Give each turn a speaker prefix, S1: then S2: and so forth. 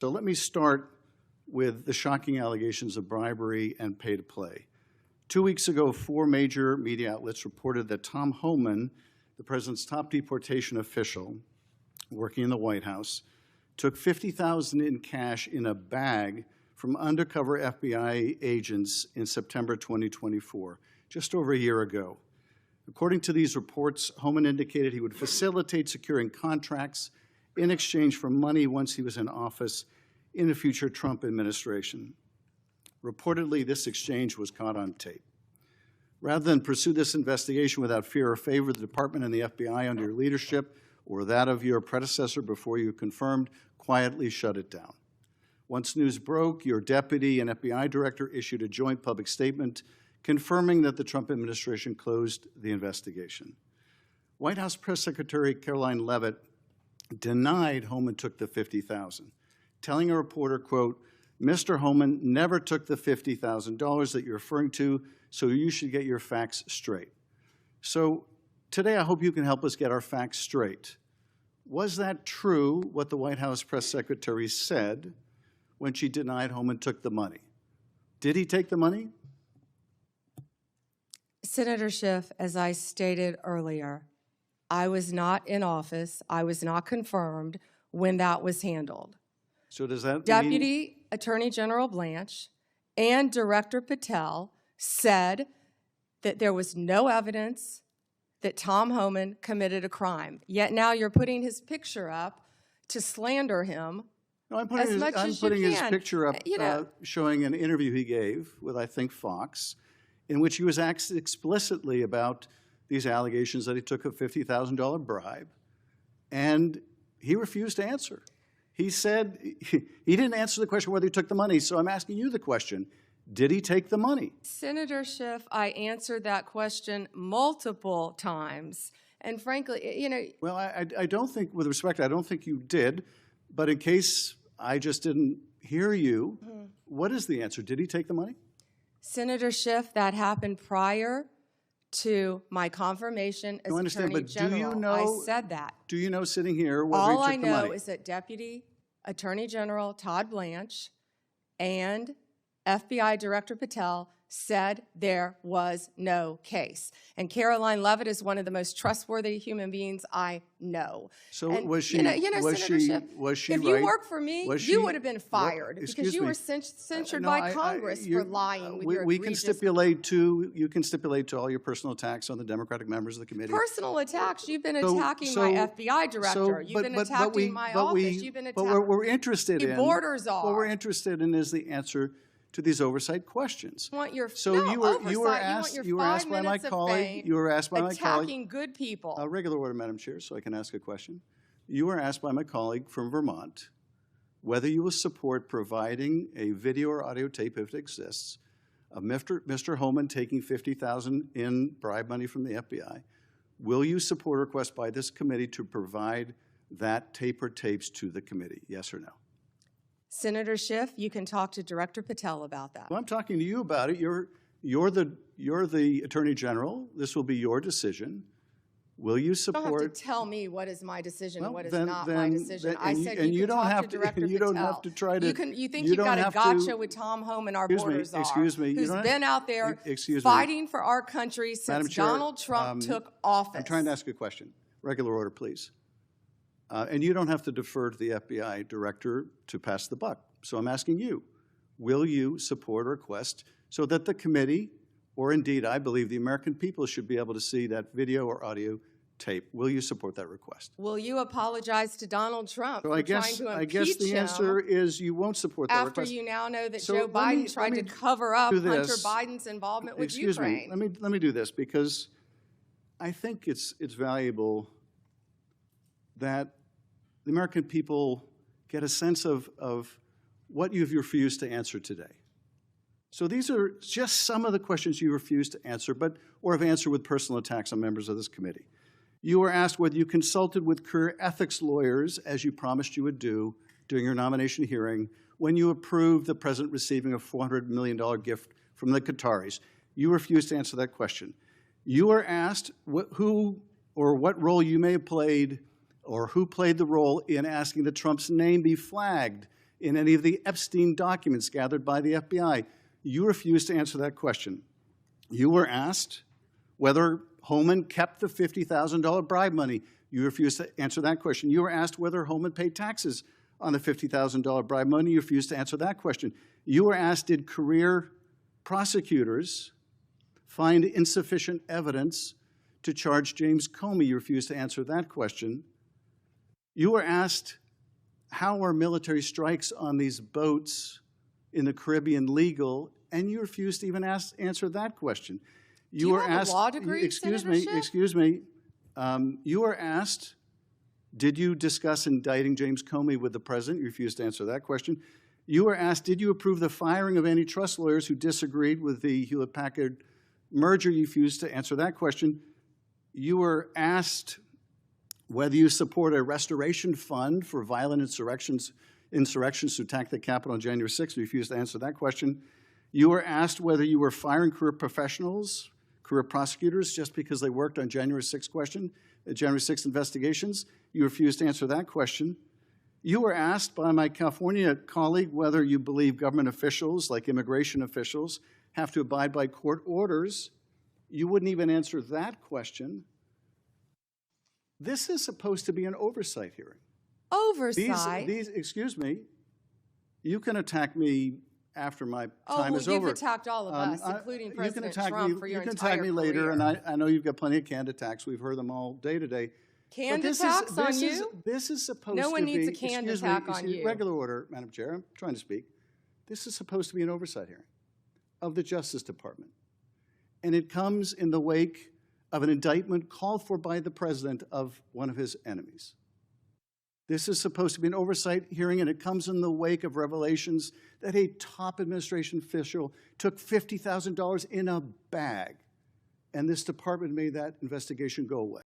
S1: So let me start with the shocking allegations of bribery and pay to play. 2 weeks ago, 4 major media outlets reported that Tom Homan, the president's top deportation official working in the White House, took $50,000 in cash in a bag from undercover FBI agents in September 2024, just over a year ago. According to these reports, Homan indicated he would facilitate securing contracts in exchange for money once he was in office in a future Trump administration. Reportedly, this exchange was caught on tape. Rather than pursue this investigation without fear or favor, the department and the FBI under your leadership or that of your predecessor before you confirmed quietly shut it down. Once news broke, your deputy and FBI director issued a joint public statement confirming that the Trump administration closed the investigation. White House Press Secretary Caroline Leavitt denied Homan took the $50,000, telling a reporter, quote, "Mr. Homan never took the $50,000 that you're referring to, so you should get your facts straight." So today I hope you can help us get our facts straight. Was that true, what the White House press secretary said when she denied Homan took the money? Did he take the money?
S2: Senator Schiff, as I stated earlier, I was not in office. I was not confirmed when that was handled.
S1: So does that
S2: Deputy Attorney General Blanche and Director Patel said that there was no evidence that Tom Homan committed a crime. Yet now you're putting his picture up to slander him.
S1: No, I'm putting his picture up showing an interview he gave with, I think, Fox, in which he was asked explicitly about these allegations that he took a $50,000 bribe, and he refused to answer. He said he didn't answer the question whether he took the money, so I'm asking you the question. Did he take the money?
S2: Senator Schiff, I answered that question multiple times, and frankly,
S1: Well, I don't think, with respect, I don't think you did, but in case I just didn't hear you, what is the answer? Did he take the money?
S2: Senator Schiff, that happened prior to my confirmation as Attorney General. I said that.
S1: Do you know, sitting here, whether he
S2: All
S1: took
S2: I
S1: the money?
S2: know is that Deputy Attorney General Todd Blanche and FBI Director Patel said there was no case. And Caroline Leavitt is one of the most trustworthy human beings I know.
S1: So
S2: and,
S1: was she?
S2: Senator Schiff, if you worked for me, you would have been fired because you were censured by Congress for lying with your
S1: egregious... You can stipulate to all your personal attacks on the Democratic members of the committee.
S2: Personal attacks? You've been attacking my FBI director. You've been attacking my office. You've been attacking...
S1: But what we're interested in...
S2: borders are.
S1: What we're interested in is the answer to these oversight questions.
S2: You were asked by my colleague.
S1: You were asked by my colleague.
S2: Attacking good people.
S1: Regular order, Madam Chair, so I can ask a question. You were asked by my colleague from Vermont whether you will support providing a video or audio tape, if it exists, of Mr. Homan taking $50,000 in bribe money from the FBI. Will you support a request by this committee to provide that tape or tapes to the committee? Yes or no?
S2: Senator Schiff, you can talk to Director Patel about that.
S1: Well, I'm talking to you about it. You're the Attorney General. This will be your decision. Will you support?
S2: You don't have to tell me what is my decision and what is not my decision. I said you can talk to Director Patel.
S1: You don't have to try to.
S2: You think you've got a gotcha with Tom Homan, our borders are.
S1: Excuse me.
S2: Who's been out there fighting for our country since Donald Trump took office.
S1: I'm trying to ask a question. Regular order, please. And you don't have to defer to the FBI director to pass the buck. So I'm asking you, will you support a request so that the committee, or indeed I believe the American people, should be able to see that video or audio tape? Will you support that request?
S2: Will you apologize to Donald Trump for trying to impeach him?
S1: I guess the answer is you won't support that request.
S2: After you now know that Joe Biden tried to cover up Hunter Biden's involvement with Ukraine.
S1: Let me do this, because I think it's valuable that the American people get a sense of what you've refused to answer today. So these are just some of the questions you refused to answer, or have answered with personal attacks on members of this committee. You were asked whether you consulted with career ethics lawyers, as you promised you would do during your nomination hearing, when you approved the president receiving a $400 million gift from the Qataris. You refused to answer that question. You were asked who or what role you may have played, or who played the role in asking that Trump's name be flagged in any of the Epstein documents gathered by the FBI? You refused to answer that question. You were asked whether Holman kept the $50,000 bribe money. You refused to answer that question. You were asked whether Holman paid taxes on the $50,000 bribe money. You refused to answer that question. You were asked, did career prosecutors find insufficient evidence to charge James Comey? You refused to answer that question. You were asked, how are military strikes on these boats in the Caribbean legal? And you refused to even answer that question.
S2: You were asked, a law degree,
S1: excuse
S2: Senator
S1: me. You were asked, did you discuss indicting James Comey with the president? You refused to answer that question. You were asked, did you approve the firing of antitrust lawyers who disagreed with the Hewlett-Packard merger? You refused to answer that question. You were asked whether you support a restoration fund for violent insurrections to attack the Capitol on January 6th. You refused to answer that question. You were asked whether you were firing career professionals, career prosecutors, just because they worked on January 6th investigations. You refused to answer that question. You were asked by my California colleague whether you believe government officials, like immigration officials, have to abide by court orders. You wouldn't even answer that question. This is supposed to be an oversight hearing.
S2: Oversight?
S1: Excuse me, you can attack me after my time is over.
S2: You've attacked all of us, including President Trump, for your entire career.
S1: You can attack me later, and I know you've got plenty of canned attacks. We've heard them all day today.
S2: Canned attacks on you?
S1: This is supposed to be...
S2: No one needs a canned attack on you.
S1: Regular order, Madam Chair. I'm trying to speak. This is supposed to be an oversight hearing of the Justice Department. And it comes in the wake of an indictment called for by the president of one of his enemies. This is supposed to be an oversight hearing, and it comes in the wake of revelations that a top administration official took $50,000 in a bag, and this department made that investigation go away.